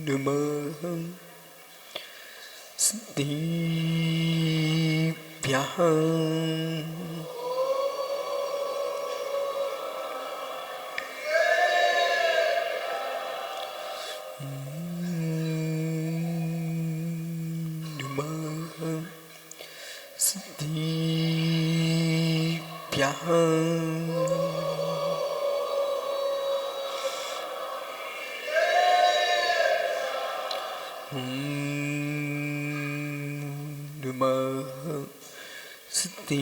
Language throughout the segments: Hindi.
नमः सिद्धिभ्यः सिद्धिभ्यः नमः सिद्धिभ्यः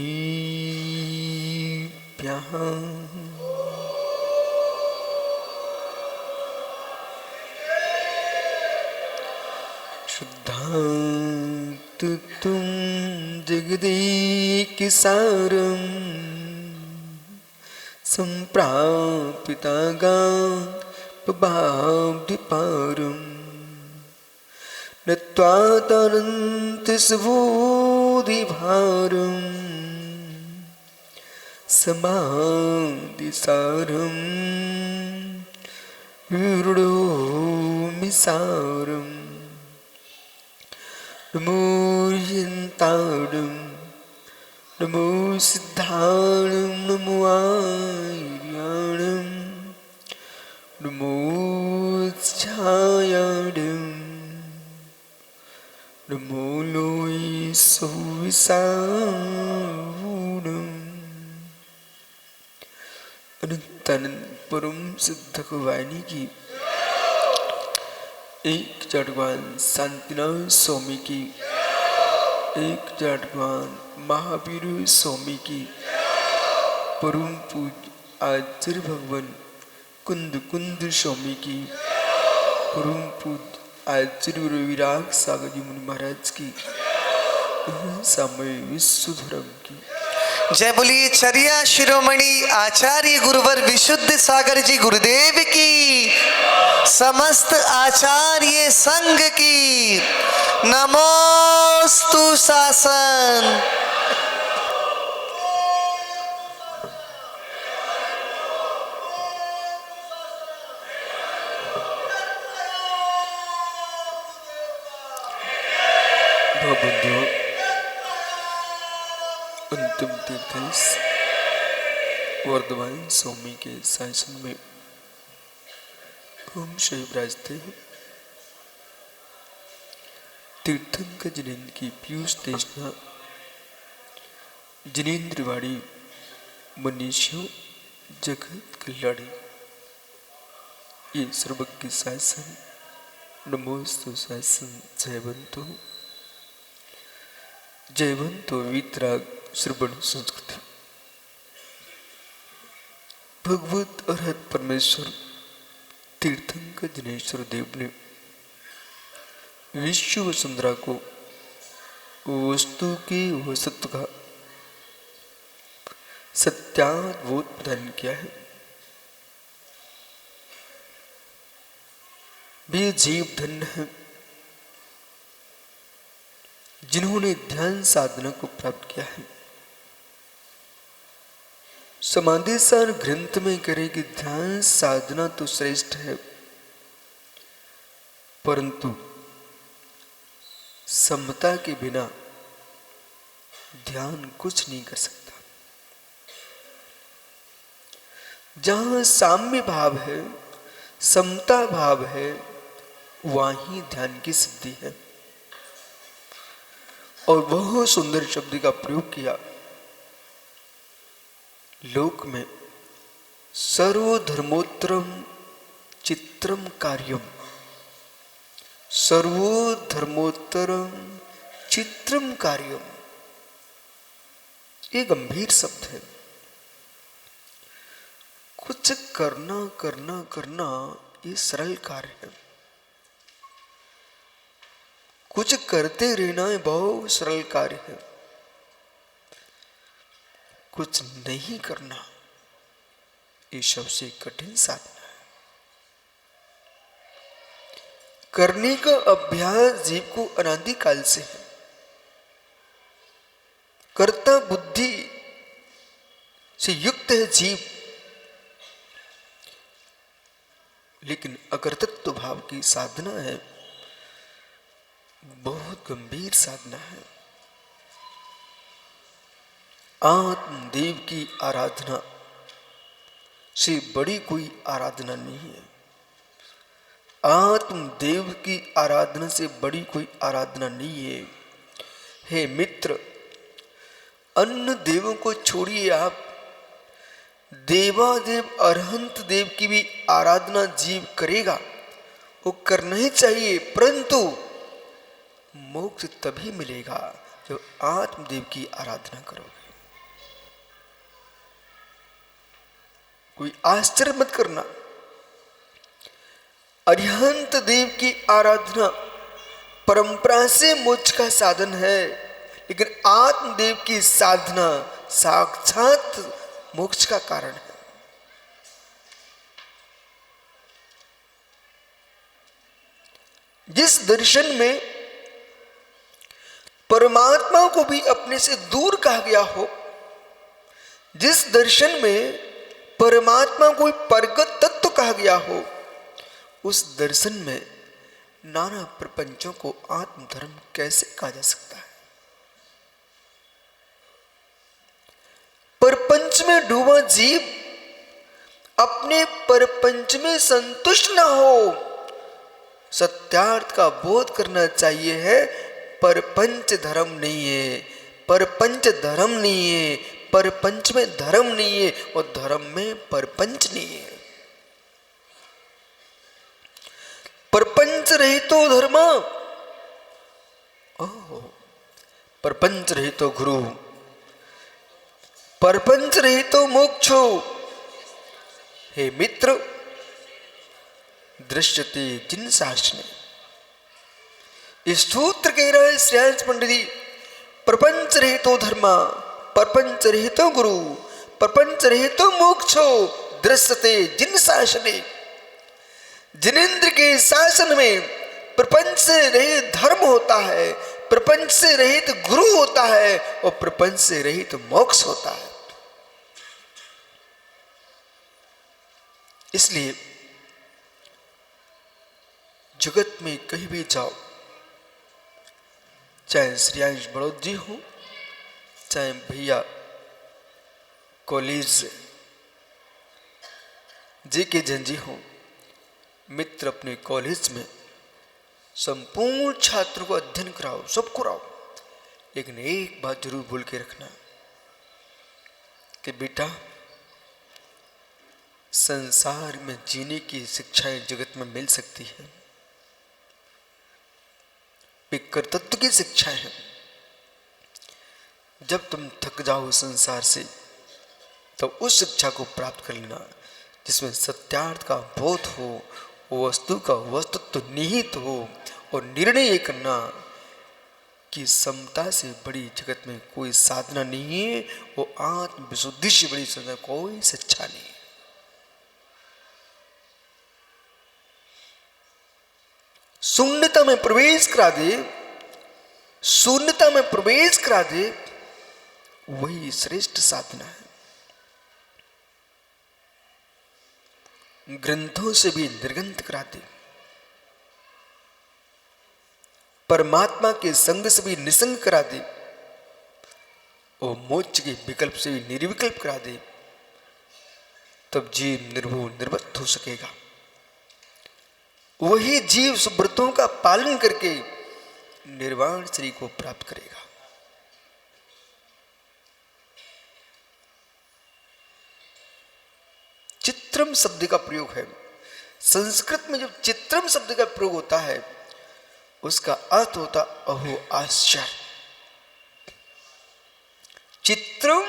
शुद्धातुं जगदेकसारं सम्प्रापितागापबाब्धिपारं नत्वातनन्तसुबोधिभारं समाधिसारं विवृणोमि सारम् नमो यन्ताडं नमो सिद्धाणं नमो आर्याणं नमो छायाडं नमो लोय सुविसावूणम् अनंतानंद परम सिद्ध वाणी की एक जड़वान शांतिनाथ स्वामी की एक जड़वान महावीर स्वामी की परम पूज आचार्य भगवान कुंद कुंद स्वामी की परम पूज आचार्य रविराग सागर जी मुनि महाराज की समय विश्व धर्म की जय बोलिए चरिया शिरोमणि आचार्य गुरुवर विशुद्ध सागर जी गुरुदेव की, समस्त आचार्य संघ की नमोस्तु शासन। अंतिम तीर्थेश वर्धमान स्वामी के शासन में हम शिव विराजते हैं। तीर्थंकर जिनेन्द्र की पीयूष देशना जिनेन्द्रवाड़ी मनीषियों जगत कल्याणी, ये सर्वज्ञ शासन नमोस्तु शासन जयवंतो वितराग श्रवण संस्कृति। भगवत अरहत परमेश्वर तीर्थंकर जिनेश्वर देव ने विश्व वसुंधरा को वस्तु के वसत्व का सत्याद्भुत प्रदान किया है। वे जीव धन्य है जिन्होंने ध्यान साधना को प्राप्त किया है। समाधि सार ग्रंथ में करें कि ध्यान साधना तो श्रेष्ठ है, परंतु समता के बिना ध्यान कुछ नहीं कर सकता। जहां साम्य भाव है, समता भाव है, वहीं ध्यान की सिद्धि है। और बहुत सुंदर शब्द का प्रयोग किया। लोक में सर्वधर्मोत्तरम चित्रम कार्यम, सर्वधर्मोत्तरम चित्रम कार्यम, ये गंभीर शब्द है। कुछ करना करना करना ये सरल कार्य है। कुछ करते रहना ये बहुत सरल कार्य है। कुछ नहीं करना ये सबसे कठिन साधना है। करने का अभ्यास जीव को अनादिकाल से है। कर्ता बुद्धि से युक्त है जीव, लेकिन अकर्तृत्व भाव की साधना है, बहुत गंभीर साधना है। आत्मदेव की आराधना से बड़ी कोई आराधना नहीं है। आत्मदेव की आराधना से बड़ी कोई आराधना नहीं है। हे मित्र, अन्य देवों को छोड़िए, आप देवादेव अरहंत देव की भी आराधना जीव करेगा, वो करना ही चाहिए, परंतु मोक्ष तभी मिलेगा जब आत्मदेव की आराधना करोगे। कोई आश्चर्य मत करना, अरिहंत देव की आराधना परंपरा से मोक्ष का साधन है, लेकिन आत्मदेव की साधना साक्षात मोक्ष का कारण है। जिस दर्शन में परमात्मा को भी अपने से दूर कहा गया हो, जिस दर्शन में परमात्मा को परगत तत्व कहा गया हो, उस दर्शन में नाना प्रपंचों को आत्मधर्म कैसे कहा जा सकता है? परपंच में डूबा जीव अपने परपंच में संतुष्ट न हो, सत्यार्थ का बोध करना चाहिए है। परपंच धर्म नहीं है, परपंच धर्म नहीं है, परपंच में धर्म नहीं है और धर्म में परपंच नहीं है। परपंच रहितो धर्म, परपंच रहितो गुरु, परपंच रहितो मोक्षो। हे मित्र, दृश्यते जिन शासने, इस सूत्र कह रहा है श्रेयांश पंडित जी, प्रपंच रहितो धर्म, प्रपंच रहितो गुरु, प्रपंच रहितो मोक्षो, दृश्यते जिन शासने। जिनेंद्र के शासन में प्रपंच से रहित धर्म होता है, प्रपंच से रहित गुरु होता है और प्रपंच से रहित मोक्ष होता है। इसलिए जगत में कहीं भी जाओ, चाहे श्रेयांश बड़ौद जी हो, चाहे भैया कॉलेज JK जैन जी हो, मित्र अपने कॉलेज में संपूर्ण छात्रों को अध्ययन कराओ, सबको कराओ, लेकिन एक बात जरूर बोल के रखना कि बेटा, संसार में जीने की शिक्षाएं जगत में मिल सकती है, कर्तृत्व की शिक्षाएं हैं। जब तुम थक जाओ संसार से, तो उस शिक्षा को प्राप्त कर लेना जिसमें सत्यार्थ का बोध हो, वस्तु का वस्तुत्व निहित हो, और निर्णय ये करना कि समता से बड़ी जगत में कोई साधना नहीं है, वो आत्म विशुद्धि से बड़ी साधना कोई शिक्षा नहीं है। शून्यता में प्रवेश करा दे, शून्यता में प्रवेश करा दे, वही श्रेष्ठ साधना है। ग्रंथों से भी निर्गंत करा दे, परमात्मा के संग से भी निसंग करा दे, और मोक्ष के विकल्प से भी निर्विकल्प करा दे, तब जीव निर्भो निर्वत हो सकेगा। वही जीव सुब्रतों का पालन करके निर्वाण श्री को प्राप्त करेगा। चित्रम शब्द का प्रयोग है संस्कृत में, जब चित्रम शब्द का प्रयोग होता है उसका अर्थ होता अहो आश्चर्य। चित्रम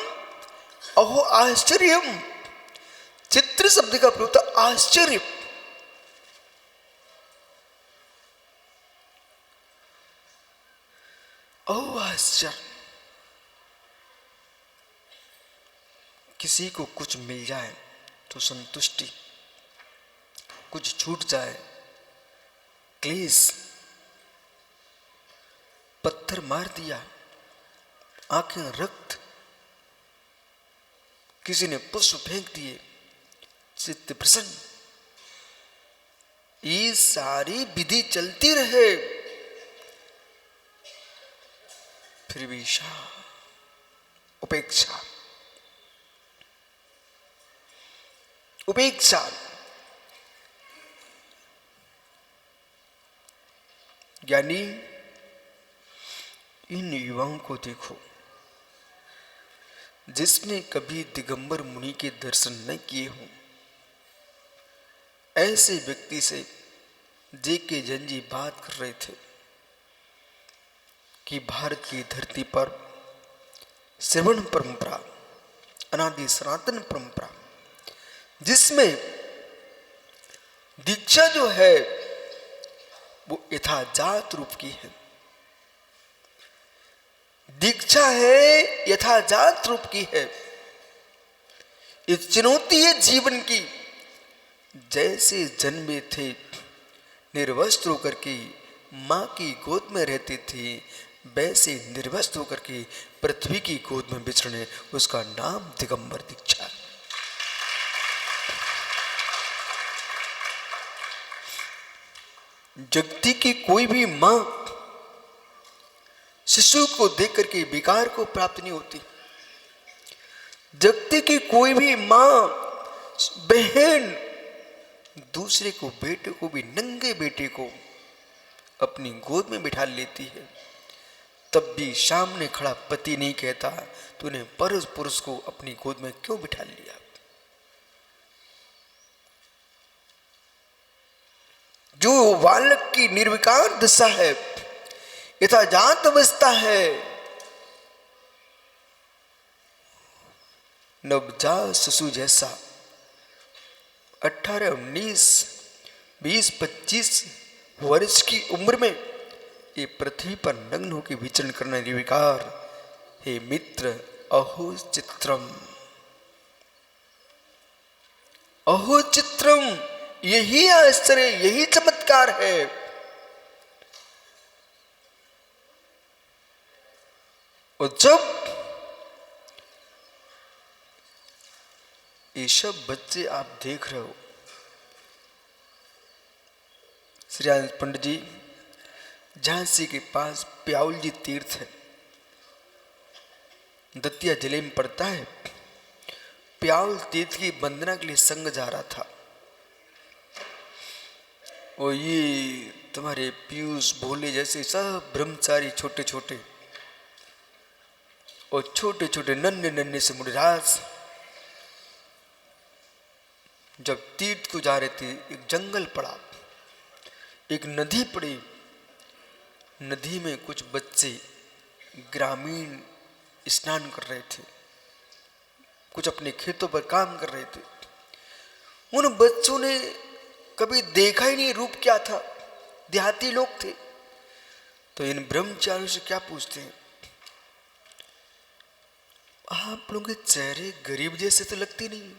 अहो आश्चर्यम, चित्र शब्द का प्रयोग होता आश्चर्य। अहो आश्चर्य, किसी को कुछ मिल जाए तो संतुष्टि, कुछ छूट जाए क्लेश। पत्थर मार दिया, आंखें रक्त, किसी ने पुष्प फेंक दिए, चित्त प्रसन्न। ये सारी विधि चलती रहे, फिर भी उपेक्षा उपेक्षा। यानी इन युवाओं को देखो, जिसने कभी दिगंबर मुनि के दर्शन न किए हों, ऐसे व्यक्ति से जे.के. जैन जी बात कर रहे थे कि भारत की धरती पर श्रवण परंपरा, अनादि सनातन परंपरा, जिसमें दीक्षा जो है वो यथाजात रूप की है, दीक्षा है यथाजात रूप की है। एक चुनौती है जीवन की। जैसे जन्मे थे निर्वस्त्र होकर के माँ की गोद में रहते थे, वैसे निर्वस्त्र होकर के पृथ्वी की गोद में बिछड़ने, उसका नाम दिगंबर दीक्षा है। जगती की कोई भी माँ शिशु को देख करके विकार को प्राप्त नहीं होती। जगती की कोई भी माँ बहन दूसरे को, बेटे को भी, नंगे बेटे को अपनी गोद में बिठा लेती है, तब भी सामने खड़ा पति नहीं कहता तूने पुरुष को अपनी गोद में क्यों बिठा लिया। जो बालक की निर्विकार दशा है, यथाजात अवस्था है, नवजात शिशु जैसा 18, 19, 20, 25 वर्ष की उम्र में ये पृथ्वी पर नग्न होकर विचरण करना निर्विकार, हे मित्र, अहो चित्रम, अहो चित्रम, यही आश्चर्य, यही चमत्कार है। और जब ये सब बच्चे आप देख रहे हो, श्री आनंद पंडित जी झांसी के पास प्याउल जी तीर्थ है, दतिया जिले में पड़ता है। प्याउल तीर्थ की वंदना के लिए संघ जा रहा था, और ये तुम्हारे पीयूष भोले जैसे सब ब्रह्मचारी, छोटे छोटे और छोटे छोटे नन्हे नन्हे से मुनिराज जब तीर्थ को जा रहे थे, एक जंगल पड़ा, एक नदी पड़ी, नदी में कुछ बच्चे ग्रामीण स्नान कर रहे थे, कुछ अपने खेतों पर काम कर रहे थे। उन बच्चों ने कभी देखा ही नहीं रूप क्या था, देहाती लोग थे। तो इन ब्रह्मचारियों से क्या पूछते हैं, आप लोगों के चेहरे गरीब जैसे तो लगते नहीं,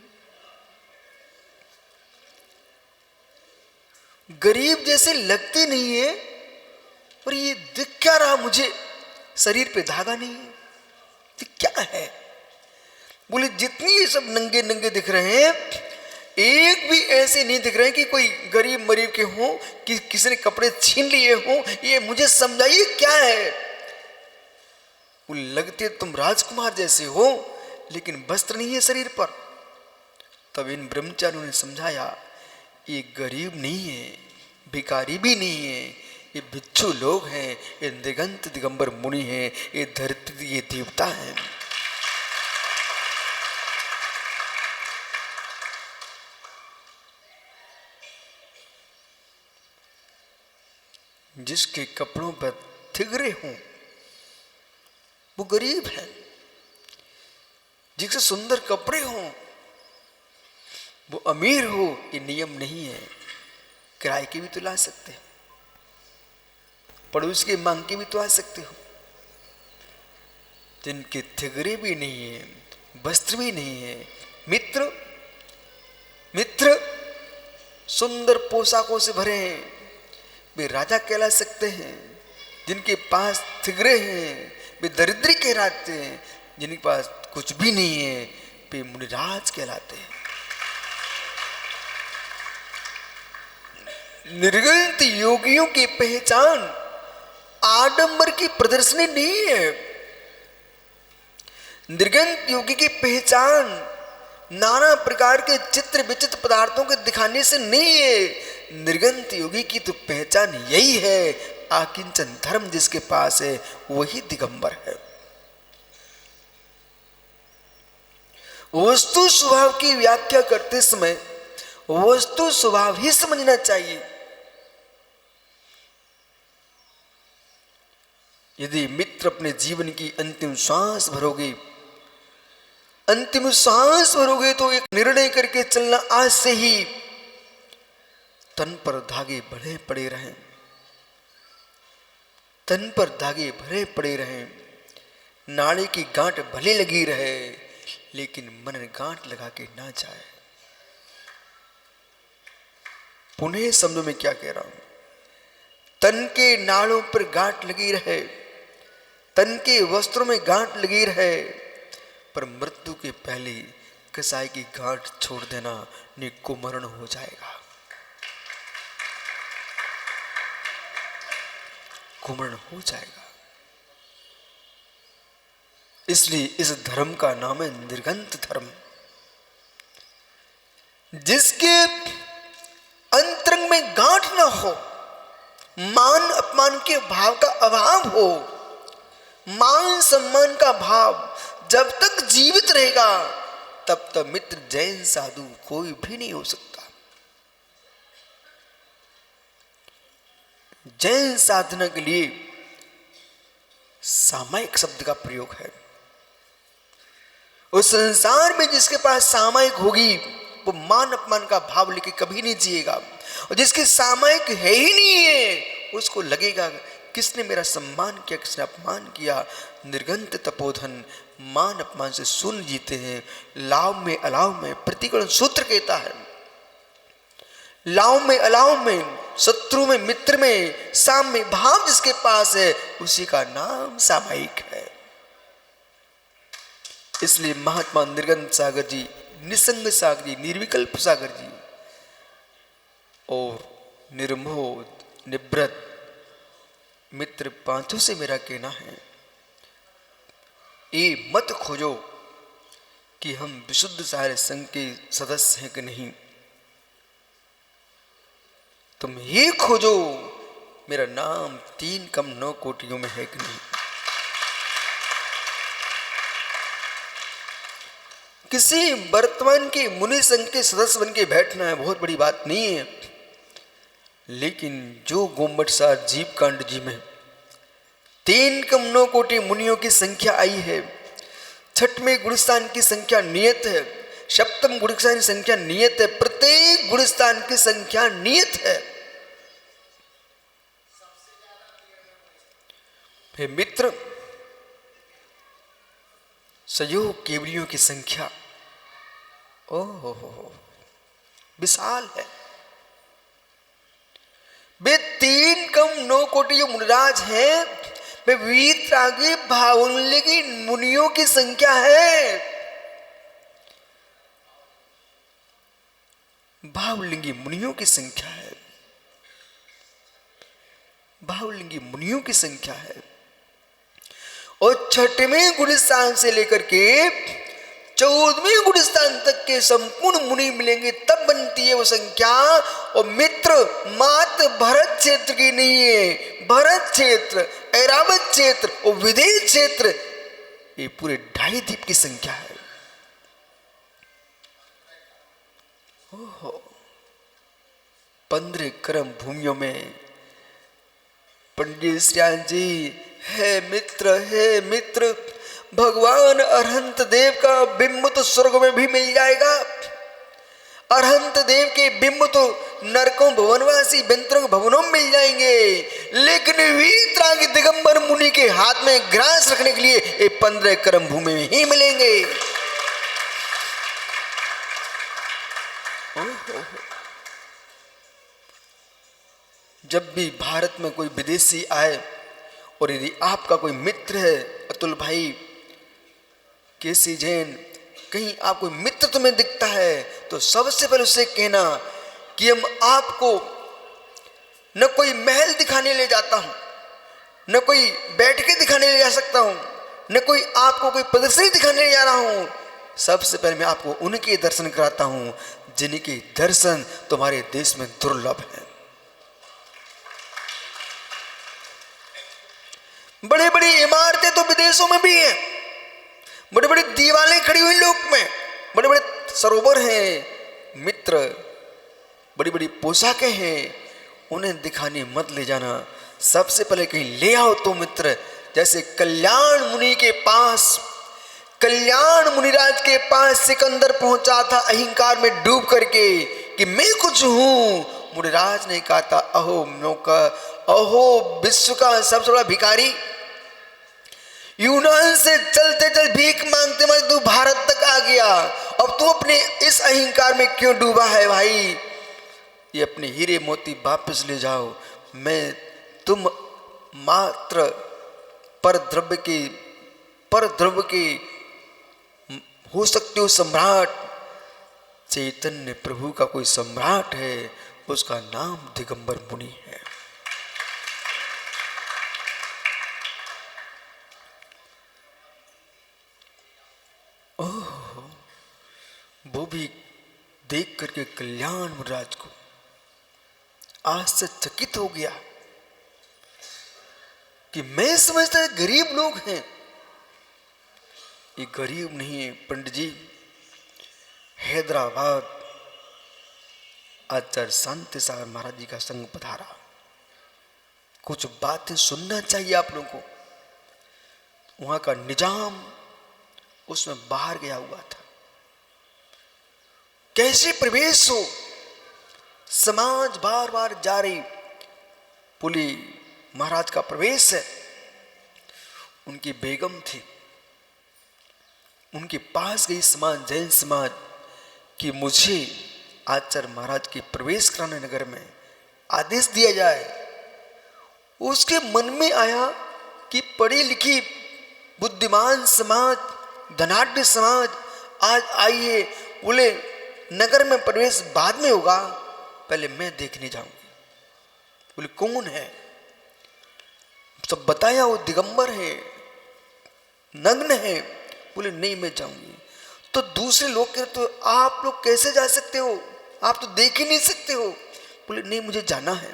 गरीब जैसे लगते नहीं है, और ये दिख क्या रहा मुझे, शरीर पे धागा नहीं है, ये क्या है। बोले जितनी ये सब नंगे नंगे दिख रहे हैं, एक भी ऐसे नहीं दिख रहे कि कोई गरीब मरीब के हों, कि किसी ने कपड़े छीन लिए हों, ये मुझे समझाइए क्या है। वो लगते तुम राजकुमार जैसे हो, लेकिन वस्त्र नहीं है शरीर पर। तब इन ब्रह्मचारियों ने समझाया, ये गरीब नहीं है, भिखारी भी नहीं है, ये भिक्षु लोग हैं, ये दिगंत दिगंबर मुनि हैं, ये धरती, ये देवता हैं। जिसके कपड़ों पर थिगरे हों वो गरीब है, जिसके सुंदर कपड़े हों वो अमीर हो, ये नियम नहीं है। किराए के भी तो ला सकते हो, पड़ोस के मांग के भी तो आ सकते हो। जिनके थिगरे भी नहीं है, वस्त्र भी नहीं है, मित्र मित्र सुंदर पोशाकों से भरे हैं, वे राजा कहला सकते हैं। जिनके पास थिगरे हैं वे दरिद्री कहलाते हैं, जिनके पास कुछ भी नहीं है वे मुनिराज कहलाते हैं। निर्गंत योगियों की पहचान आडंबर की प्रदर्शनी नहीं है। निर्गंत योगी की पहचान नाना प्रकार के चित्र विचित्र पदार्थों के दिखाने से नहीं है। निर्गंत योगी की तो पहचान यही है, आकिंचन धर्म जिसके पास है वही दिगंबर है। वस्तु स्वभाव की व्याख्या करते समय वस्तु स्वभाव ही समझना चाहिए। यदि मित्र अपने जीवन की अंतिम सांस भरोगे, अंतिम सांस भरोगे तो एक निर्णय करके चलना आज से ही, तन पर धागे भरे पड़े रहें, तन पर धागे भरे पड़े रहें, नाड़ी की गांठ भले लगी रहे लेकिन मन गांठ लगा के ना जाए। पुनः समझो मैं क्या कह रहा हूं। तन के नाड़ों पर गांठ लगी रहे, तन के वस्त्रों में गांठ लगी रहे, पर मृत्यु के पहले कसाई की गांठ छोड़ देना निको मरण हो जाएगा, कुमरण हो जाएगा। इसलिए इस धर्म का नाम है निर्गंत धर्म। जिसके अंतरंग में गांठ ना हो, मान अपमान के भाव का अभाव हो, मान सम्मान का भाव जब तक जीवित रहेगा तब तक मित्र जैन साधु कोई भी नहीं हो सकता। जैन साधना के लिए सामायिक शब्द का प्रयोग है। उस संसार में जिसके पास सामायिक होगी वो मान अपमान का भाव लेके कभी नहीं जिएगा, और जिसके सामायिक है ही नहीं है उसको लगेगा किसने मेरा सम्मान किया, किसने अपमान किया। निर्गंत तपोधन मान अपमान से शून्य जीते हैं। लाभ में अलाव में प्रतिकरण सूत्र कहता है, लाभ में अलाव में, शत्रु में मित्र में, साम में भाव जिसके पास है उसी का नाम सामायिक है। इसलिए महात्मा निर्गंत सागर जी, निसंग सागर जी, निर्विकल्प सागर जी और निर्मोह निवृत्त मित्र पांचों से मेरा कहना है, ये मत खोजो कि हम विशुद्ध सारे संघ के सदस्य हैं कि नहीं, तुम ये खोजो मेरा नाम 3 कम 9 कोटियों में है कि नहीं। किसी वर्तमान के मुनि संघ के सदस्य बन के बैठना है बहुत बड़ी बात नहीं है, लेकिन जो गोम्बट सार जीव कांड जी में 3 कम 9 कोटि मुनियों की संख्या आई है, छठवें गुणस्थान की संख्या नियत है, सप्तम गुणस्थान की संख्या नियत है, प्रत्येक गुणस्थान की संख्या नियत है। हे मित्र, सहयोग केवलियों की संख्या ओहो विशाल है। वे 3 कम 9 कोटि जो मुनिराज हैं वे वीतरागी भावोल्लिंगी मुनियों की संख्या है। भावलिंगी मुनियों की संख्या है, भावलिंगी मुनियों की संख्या है। और छठवें गुणस्थान से लेकर के 14वें गुणस्थान तक के संपूर्ण मुनि मिलेंगे तब बनती है वो संख्या। और मित्र मात्र भरत क्षेत्र की नहीं है, भरत क्षेत्र, ऐरावत क्षेत्र और विदेश क्षेत्र, ये पूरे 2.5 द्वीप की संख्या है। ओहो 15 कर्म भूमियों में पंडित श्याम जी, हे मित्र, भगवान अरहंत देव का बिंब तो स्वर्ग में भी मिल जाएगा। अरहंत देव के बिंब तो नरकों भवनवासी बेंतरों भवनों में मिल जाएंगे, लेकिन वीतरागी दिगंबर मुनि के हाथ में ग्रास रखने के लिए ये 15 कर्म भूमि में ही मिलेंगे। जब भी भारत में कोई विदेशी आए और यदि आपका कोई मित्र है, अतुल भाई, केसी जैन, कहीं आपको मित्र तुम्हें दिखता है तो सबसे पहले उससे कहना कि हम आपको न कोई महल दिखाने ले जाता हूं, न कोई बैठ के दिखाने ले जा सकता हूं, न कोई आपको कोई प्रदर्शनी दिखाने ले जा रहा हूं। सबसे पहले मैं आपको उनके दर्शन कराता हूं जिनके दर्शन तुम्हारे देश में दुर्लभ है। बड़ी बड़ी इमारतें तो विदेशों में भी हैं, बड़ी बड़ी दीवारें खड़ी हुई लोक में, बड़े बड़े सरोवर हैं मित्र, बड़ी बड़ी पोशाकें हैं, उन्हें दिखाने मत ले जाना। सबसे पहले कहीं ले आओ तो मित्र, जैसे कल्याण मुनि के पास, कल्याण मुनिराज के पास सिकंदर पहुंचा था अहंकार में डूब करके कि मैं कुछ हूं। मुनिराज ने कहा था अहो नौका, अहो विश्व का सबसे बड़ा भिखारी, यूनान से चलते चल भीख मांगते मांगते तू भारत तक आ गया, अब तू अपने इस अहंकार में क्यों डूबा है भाई? ये अपने हीरे मोती वापस ले जाओ। मैं तुम मात्र पर द्रव्य के हो सकते हो सम्राट। चैतन्य प्रभु का कोई सम्राट है, उसका नाम दिगंबर मुनि है। ओह, वो भी देख करके कल्याण मुनिराज को आश्चर्यचकित हो गया कि मैं समझता है गरीब लोग हैं, ये गरीब नहीं है पंडित जी। हैदराबाद आचार्य शांति सागर महाराज जी का संग पधारा, कुछ बातें सुनना चाहिए आप लोगों को। वहां का निजाम उसमें बाहर गया हुआ था, कैसे प्रवेश हो, समाज बार बार जा रही, पुली महाराज का प्रवेश है। उनकी बेगम थी, उनके पास गई समाज, जैन समाज, कि मुझे आचार्य महाराज के प्रवेश कराने नगर में आदेश दिया जाए। उसके मन में आया कि पढ़ी लिखी बुद्धिमान समाज, धनाढ्य समाज आज आई है, बोले नगर में प्रवेश बाद में होगा, पहले मैं देखने जाऊंगी। बोले कौन है? सब बताया, वो दिगंबर है, नग्न है। बोले नहीं मैं जाऊंगी। तो दूसरे लोग कहते तो आप लोग कैसे जा सकते हो, आप तो देख ही नहीं सकते हो। बोले नहीं मुझे जाना है।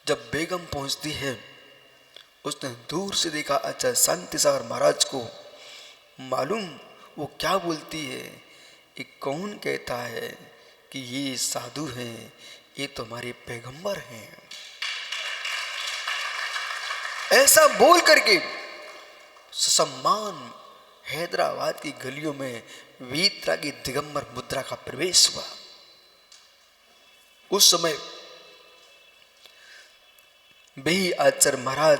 जब बेगम पहुंचती है, उसने दूर से देखा आचार्य शांति सागर महाराज को। मालूम वो क्या बोलती है? ये कौन कहता है कि ये साधु हैं, ये तो हमारे पैगंबर हैं। ऐसा बोल करके सम्मान हैदराबाद की गलियों में वीतरा की दिगंबर मुद्रा का प्रवेश हुआ। उस समय भी आचार्य महाराज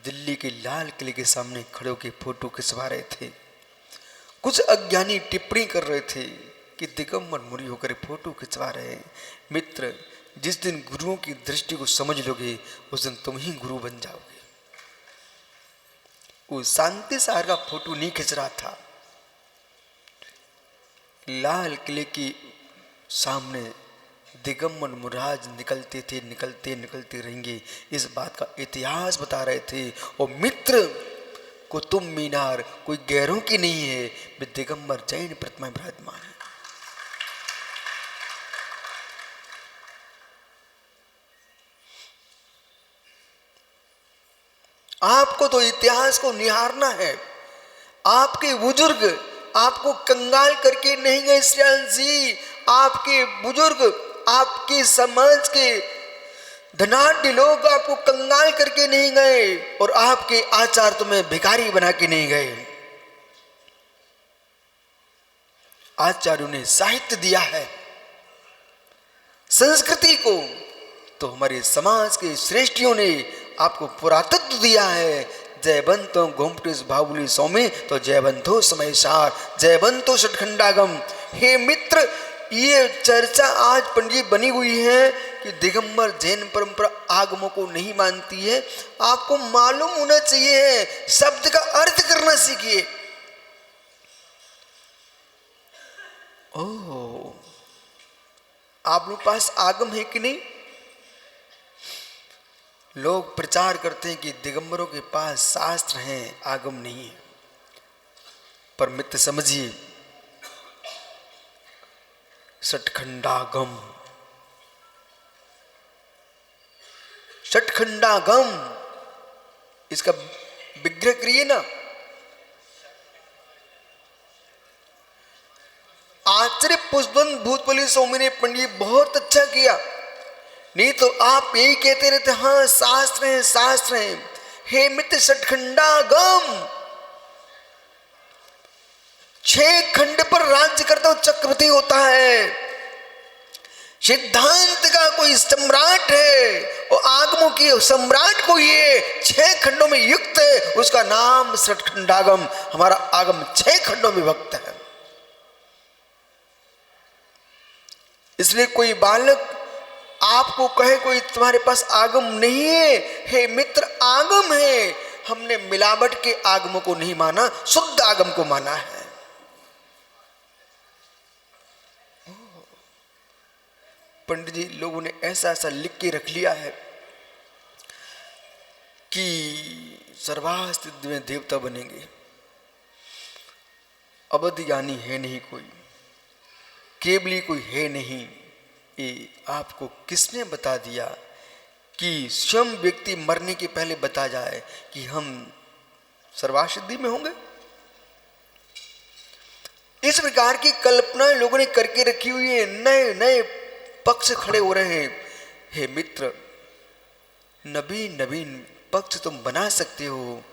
दिल्ली के लाल किले के सामने खड़े होकर फोटो खिंचवा रहे थे। कुछ अज्ञानी टिप्पणी कर रहे थे कि दिगंबर मुनि होकर फोटो खिंचवा रहे हैं। मित्र, जिस दिन गुरुओं की दृष्टि को समझ लोगे, उस दिन तुम ही गुरु बन जाओगे। वो शांति सागर का फोटो नहीं खिंच रहा था, लाल किले के सामने दिगंबर मुनिराज निकलते थे, निकलते रहेंगे, इस बात का इतिहास बता रहे थे। और मित्र, कुतुब मीनार कोई गैरों की नहीं है, वे दिगंबर जैन प्रतिमा विराजमान है। आपको तो इतिहास को निहारना है। आपके बुजुर्ग आपको कंगाल करके नहीं गए श्रेयान जी, आपके बुजुर्ग, आपके समाज के धनाढ्य लोग आपको कंगाल करके नहीं गए, और आपके आचार्य तुम्हें भिखारी बना के नहीं गए। आचार्यों ने साहित्य दिया है, संस्कृति को, तो हमारे समाज के श्रेष्ठियों ने आपको पुरातत्व दिया है। जयबंतो गोमटेश बाहुली सौम्य, तो जयबंतो समय सार, जयबंतो षटखंडागम। हे मित्र, ये चर्चा आज पंडित बनी हुई है कि दिगंबर जैन परंपरा आगमों को नहीं मानती है। आपको मालूम होना चाहिए, शब्द का अर्थ करना सीखिए। ओह, आप लोग पास आगम है कि नहीं? लोग प्रचार करते हैं कि दिगंबरों के पास शास्त्र हैं, आगम नहीं है। पर मित्र समझिए, सठखंडागम, सठखंडागम, इसका विग्रह करिए ना। आचार्य पुष्पवंत भूतपल्ली स्वामी ने पंडित बहुत अच्छा किया। नहीं तो आप यही कहते रहते, हाँ शास्त्र है, शास्त्र है। हे मित्र, सठखंडागम, 6 खंड पर राज्य करता हुआ चक्रवर्ती होता है। सिद्धांत का कोई सम्राट है और आगमों की सम्राट को ये 6 खंडों में युक्त है, उसका नाम सठखंडागम। हमारा आगम 6 खंडों में विभक्त है। इसलिए कोई बालक आपको कहे कोई तुम्हारे पास आगम नहीं है, हे मित्र आगम है। हमने मिलावट के आगमों को नहीं माना, शुद्ध आगम को माना है। पंडित जी लोगों ने ऐसा ऐसा लिख के रख लिया है कि सर्वास्तित्व में देवता बनेंगे। अवध ज्ञानी है नहीं कोई, केवली कोई है नहीं। ये आपको किसने बता दिया कि स्वयं व्यक्ति मरने के पहले बता जाए कि हम सर्वासिद्धि में होंगे? इस प्रकार की कल्पना लोगों ने करके रखी हुई है। नए नए पक्ष खड़े हो रहे हैं। हे मित्र, नवीन नवीन पक्ष तुम बना सकते हो,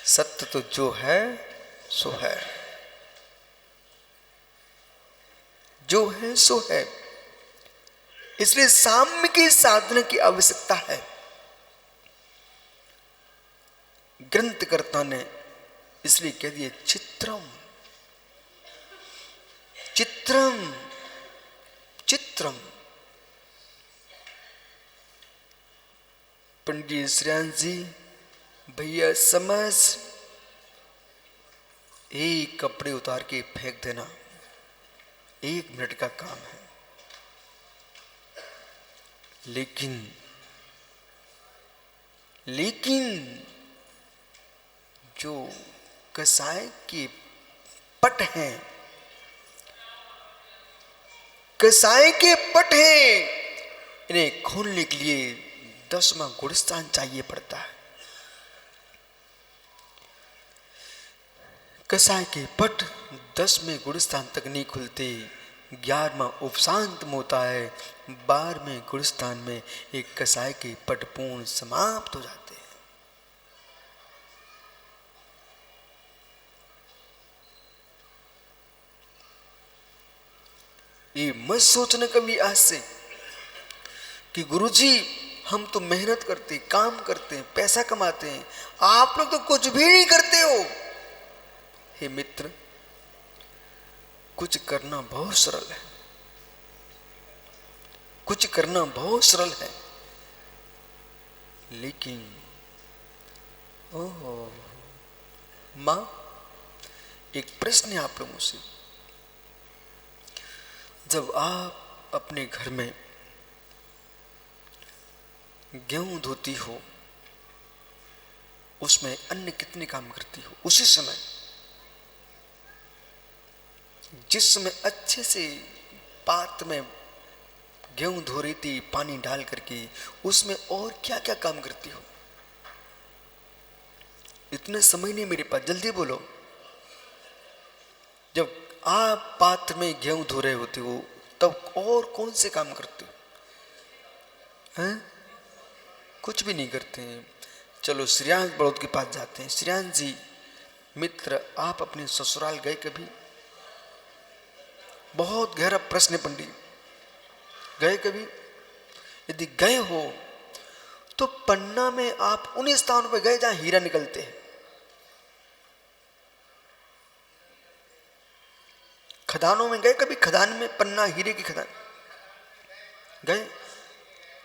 सत्य तो जो है सो है, जो है सो है। इसलिए साम्य की साधना की आवश्यकता है। ग्रंथकर्ता ने इसलिए कह दिया चित्रम, चित्रम, चित्रम। पंडित श्रेयांश जी, भैया समझ, एक कपड़े उतार के फेंक देना 1 मिनट का काम है। लेकिन जो कसाय के पट हैं, कसाय के पट हैं, इन्हें खोलने के लिए 10वां गुणस्थान चाहिए पड़ता है। कसाय के पट 10वें गुणस्थान तक नहीं खुलते, 11वां उपशांत में होता है, 12वें गुणस्थान में एक कसाय के पट पूर्ण समाप्त हो जाते हैं। ये मत सोचना कभी आज से कि गुरुजी हम तो मेहनत करते, काम करते हैं, पैसा कमाते हैं, आप लोग तो कुछ भी नहीं करते हो। हे मित्र, कुछ करना बहुत सरल है, कुछ करना बहुत सरल है, लेकिन ओहो मां, एक प्रश्न है आप लोगों से। जब आप अपने घर में गेहूं धोती हो, उसमें अन्य कितने काम करती हो? उसी समय जिस समय अच्छे से पात्र में गेहूं धो रही थी पानी डाल करके, उसमें और क्या क्या काम करती हो? इतना समय नहीं मेरे पास, जल्दी बोलो। जब आप पात्र में गेहूं धो रहे होते हो तब और कौन से काम करते हो? हैं? कुछ भी नहीं करते हैं। चलो श्रेयांश बड़ौद के पास जाते हैं। श्रेयांश जी मित्र, आप अपने ससुराल गए कभी? बहुत गहरा प्रश्न है पंडित, गए कभी? यदि गए हो तो पन्ना में आप उन स्थानों पर गए जहां हीरा निकलते हैं। खदानों में गए कभी? खदान में पन्ना, हीरे की खदान गए?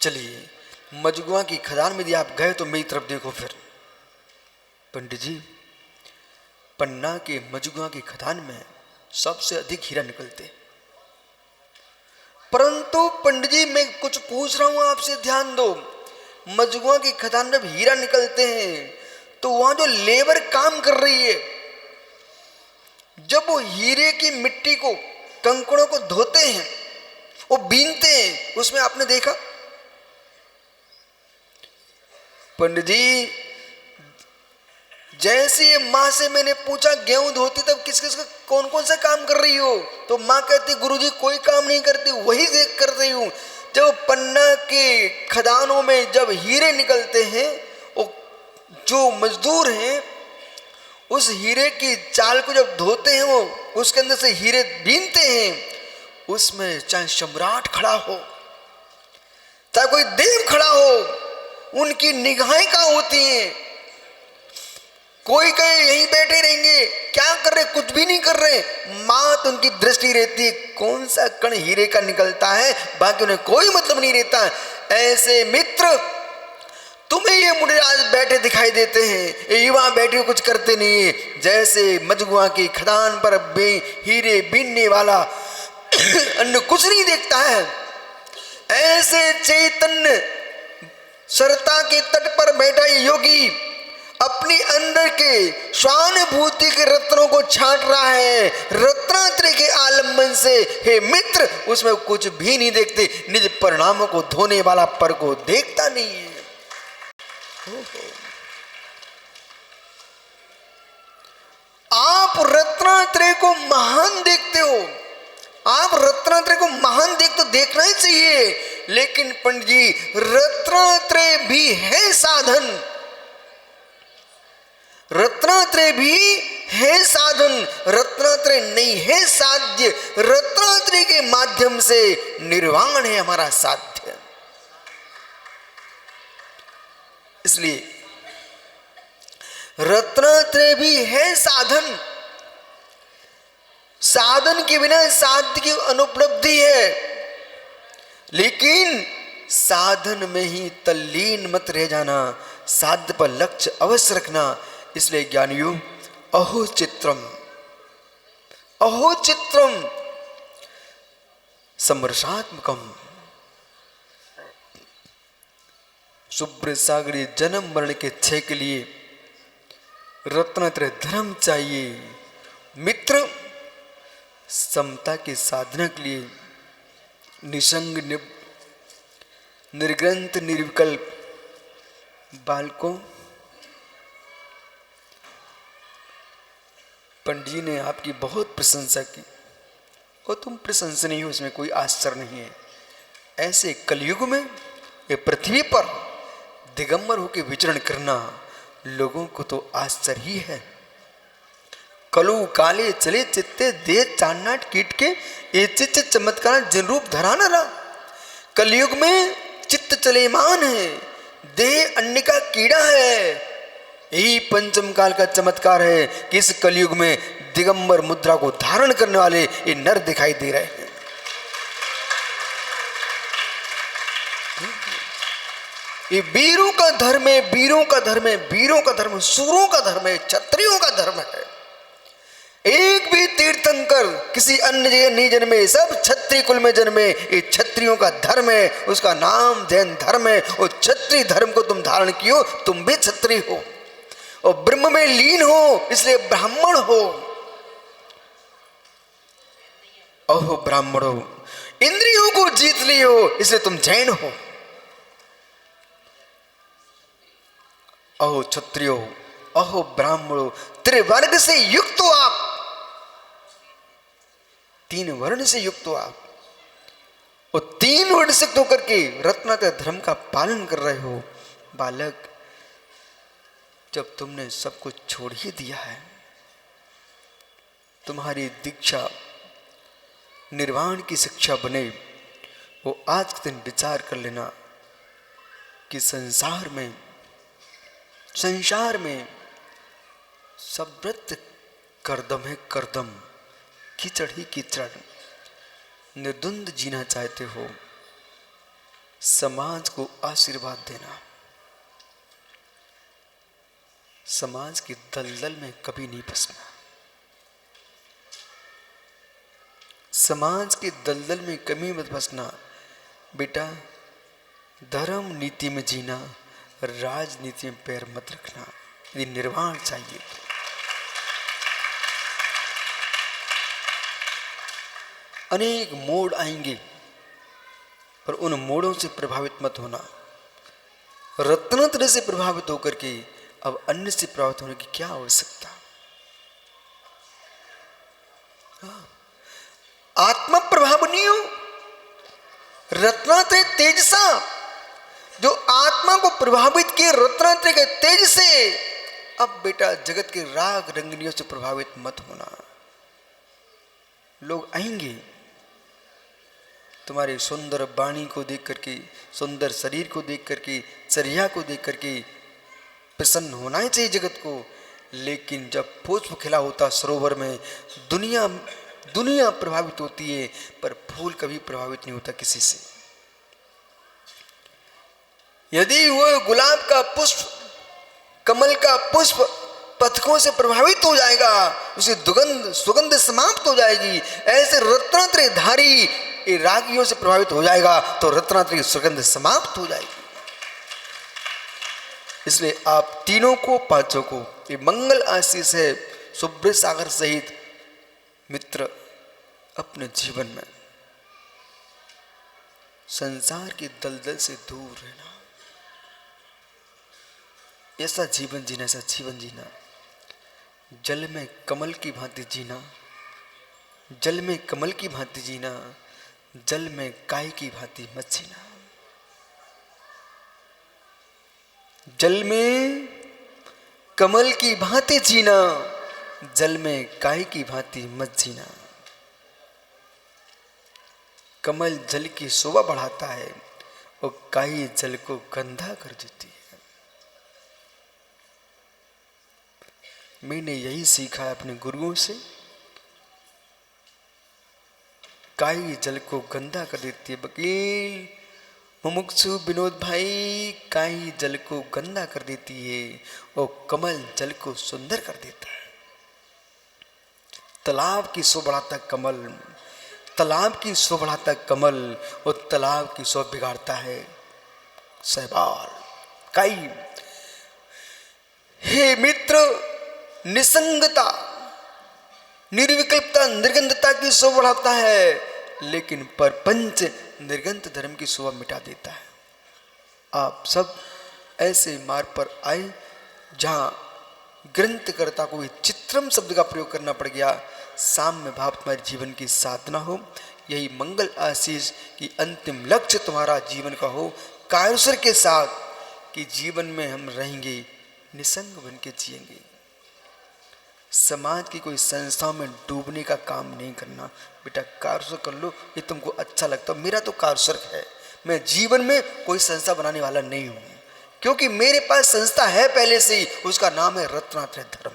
चलिए मजगुआ की खदान में यदि आप गए तो मेरी तरफ देखो फिर। पंडित जी, पन्ना के मजगुआ की खदान में सबसे अधिक हीरा निकलते। परंतु पंडित जी मैं कुछ पूछ रहा हूं आपसे, ध्यान दो। मजगुआ की खदान में हीरा निकलते हैं तो वहां जो लेबर काम कर रही है, जब वो हीरे की मिट्टी को, कंकड़ों को धोते हैं, वो बीनते हैं, उसमें आपने देखा पंडित जी, जैसे ये माँ से मैंने पूछा गेहूं धोती तब किस किस का कौन कौन सा काम कर रही हो, तो माँ कहती गुरुजी कोई काम नहीं करती, वही देख कर रही हूं। जब पन्ना के खदानों में जब हीरे निकलते हैं, वो जो मजदूर हैं उस हीरे की चाल को जब धोते हैं, वो उसके अंदर से हीरे बीनते हैं, उसमें चाहे सम्राट खड़ा हो, चाहे कोई देव खड़ा हो, उनकी निगाहें कहाँ होती हैं। कोई कहे यहीं बैठे रहेंगे, क्या कर रहे, कुछ भी नहीं कर रहे, मात उनकी दृष्टि रहती है कौन सा कण हीरे का निकलता है, बाकी उन्हें कोई मतलब नहीं रहता। ऐसे मित्र तुम्हें ये मुझे आज बैठे दिखाई देते हैं, ये वहां बैठे कुछ करते नहीं है। जैसे मजगुआ की खदान पर हीरे बीनने वाला अन्य कुछ नहीं देखता है, ऐसे चैतन्य सरता के तट पर बैठा योगी अपनी अंदर के स्वानुभूति के रत्नों को छांट रहा है, रत्नात्रय के आलम्बन से। हे मित्र, उसमें कुछ भी नहीं देखते, निज परिणामों को धोने वाला पर को देखता नहीं है। आप रत्नात्रय को महान देखते हो, आप रत्नात्रय को महान तो देखना ही चाहिए, लेकिन पंडित जी रत्नात्रय भी है साधन, रत्नात्रय भी है साधन, रत्नात्रय नहीं है साध्य। रत्नात्रय के माध्यम से निर्वाण है हमारा साध्य। इसलिए रत्नात्रय भी है साधन, साधन के बिना साध्य की अनुपलब्धि है, लेकिन साधन में ही तल्लीन मत रह जाना, साध्य पर लक्ष्य अवश्य रखना। इसलिए ज्ञानियों, अहो चित्रम समरसात्मकम, शुभ्र सागरी जन्म मरण के क्षय के लिए रत्नात्रय धर्म चाहिए। मित्र समता की साधना के लिए निसंग निर्ग्रंथ निर्विकल्प बालकों, पंडित जी ने आपकी बहुत प्रशंसा की और तुम प्रशंसनीय हो, इसमें कोई आश्चर्य नहीं है। ऐसे कलयुग में ये पृथ्वी पर दिगंबर होकर विचरण करना लोगों को तो आश्चर्य ही है। कलु काले चले चित्ते दे चान्नाट कीट के ये चित्त चमत्कार जिन रूप धरा न रहा। कलयुग में चित्त चलेमान है, देह अन्य का कीड़ा है। यही पंचम काल का चमत्कार है कि इस कलयुग में दिगंबर मुद्रा को धारण करने वाले ये नर दिखाई दे रहे हैं। ये वीरों का धर्म है, वीरों का धर्म है, वीरों का धर्म, सूरों का धर्म है, क्षत्रियों का धर्म है। एक भी तीर्थंकर किसी अन्य जगह नहीं जन्मे, सब क्षत्रिय कुल में जन्मे। ये क्षत्रियों का धर्म है, उसका नाम जैन धर्म है। और क्षत्रिय धर्म को तुम धारण कियो, तुम भी क्षत्रिय हो और ब्रह्म में लीन हो, इसलिए ब्राह्मण हो। अहो ब्राह्मणो, इंद्रियों को जीत लियो, इसलिए तुम जैन हो। अहो क्षत्रियो, अहो ब्राह्मणो, त्रिवर्ग से युक्त हो आप, तीन वर्ण से युक्त हो आप, और तीन वर्ण से होकर के रत्नात्रय धर्म का पालन कर रहे हो। बालक, जब तुमने सब कुछ छोड़ ही दिया है, तुम्हारी दीक्षा निर्वाण की शिक्षा बने, वो आज के दिन विचार कर लेना कि संसार में सब व्रत करदम है करदम, कीचड़ ही कीचड़। निर्द्वंद जीना चाहते हो, समाज को आशीर्वाद देना, समाज की दलदल में कभी नहीं फंसना। समाज के दलदल में कमी मत फंसना बेटा। धर्म नीति में जीना, राजनीति में पैर मत रखना। यदि निर्वाण चाहिए तो अनेक मोड़ आएंगे, पर उन मोड़ों से प्रभावित मत होना। रत्नात्रय से प्रभावित होकर के अब अन्य से प्रभावित होने की क्या आवश्यकता। आत्मा प्रभावनीय रत्नात्रय तेजसा, जो आत्मा को प्रभावित किए रत्नात्रय के तेज से, अब बेटा जगत के राग रंगनियों से प्रभावित मत होना। लोग आएंगे तुम्हारे सुंदर वाणी को देख करके, सुंदर शरीर को देख करके, चर्या को देख करके प्रसन्न होना ही चाहिए जगत को। लेकिन जब पुष्प खिला होता सरोवर में, दुनिया प्रभावित होती है, पर फूल कभी प्रभावित नहीं होता किसी से। यदि वो गुलाब का पुष्प, कमल का पुष्प पथकों से प्रभावित हो जाएगा, उसे सुगंध समाप्त हो जाएगी। ऐसे रत्नात्रय धारी रागियों से प्रभावित हो जाएगा तो रत्नात्रय की सुगंध समाप्त हो जाएगी। इसलिए आप तीनों को, पांचों को ये मंगल आशीष है सुब्रत सागर सहित मित्र, अपने जीवन में संसार के दलदल से दूर रहना। ऐसा जीवन जीना, ऐसा जीवन जीना, जल में कमल की भांति जीना, जल में कमल की भांति जीना, जल में गाय की भांति मत जीना। जल में कमल की भांति जीना, जल में गाय की भांति मत जीना। कमल जल की शोभा बढ़ाता है और गाय जल को गंदा कर देती है। मैंने यही सीखा है अपने गुरुओं से। गाय जल को गंदा कर देती है। वकील मुमुक्षु विनोद भाई, गाय जल को गंदा कर देती है और कमल जल को सुंदर कर देता है। तालाब की शोभा बढ़ाता कमल, तालाब की शोभा बढ़ाता कमल और तालाब की शोभा बिगाड़ता है शैवाल, गाय। हे मित्र, निसंगता, निर्विकल्पता, निर्गंधता की शोभा बढ़ाता है, लेकिन परपंच निर्गंध धर्म की शोभा मिटा देता है। आप सब ऐसे मार्ग पर आए जहां ग्रंथकर्ता को चित्रम शब्द का प्रयोग करना पड़ गया। साम्य भाव तुम्हारे जीवन की साधना हो। यही मंगल आशीष की अंतिम लक्ष्य तुम्हारा जीवन का हो, कायरसर के साथ, कि जीवन में हम रहेंगे, निसंग बन के जिएंगे। समाज की कोई संस्थाओं में डूबने का काम नहीं करना बेटा। कायरसर कर लो, ये तुमको अच्छा लगता है। मेरा तो कायरसर है, मैं जीवन में कोई संस्था बनाने वाला नहीं हूं, क्योंकि मेरे पास संस्था है पहले से ही, उसका नाम है रत्नात्रय धर्म।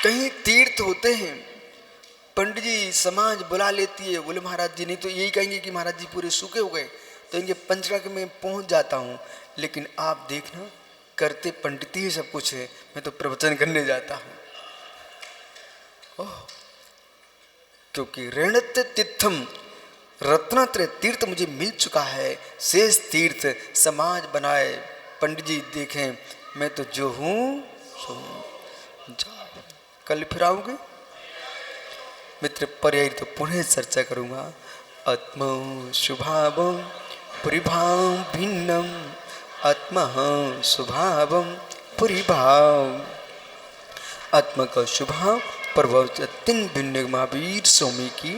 कहीं तीर्थ होते हैं, पंडित जी समाज बुला लेती है, बोले महाराज जी, नहीं तो यही कहेंगे कि महाराज जी पूरे सूखे हो गए, तो इनके पंचका में पहुंच जाता हूं। लेकिन आप देखना, करते पंडित ही सब कुछ है, मैं तो प्रवचन करने जाता हूं। ओह, क्योंकि ऋणत्य तीर्थम, रत्नात्रय तीर्थ मुझे मिल चुका है। शेष तीर्थ समाज बनाए, पंडित जी देखें, मैं तो जो हूं सो हूं। जाओ, कल फिर आओगे मित्र। पर्याय तो पुनः चर्चा करूंगा। आत्मा शुभावम परिभाव भिन्नम, आत्मा स्वभावम परिभाव। आत्मा का स्वभाव प्रभाव तीन भिन्न महावीर स्वामी की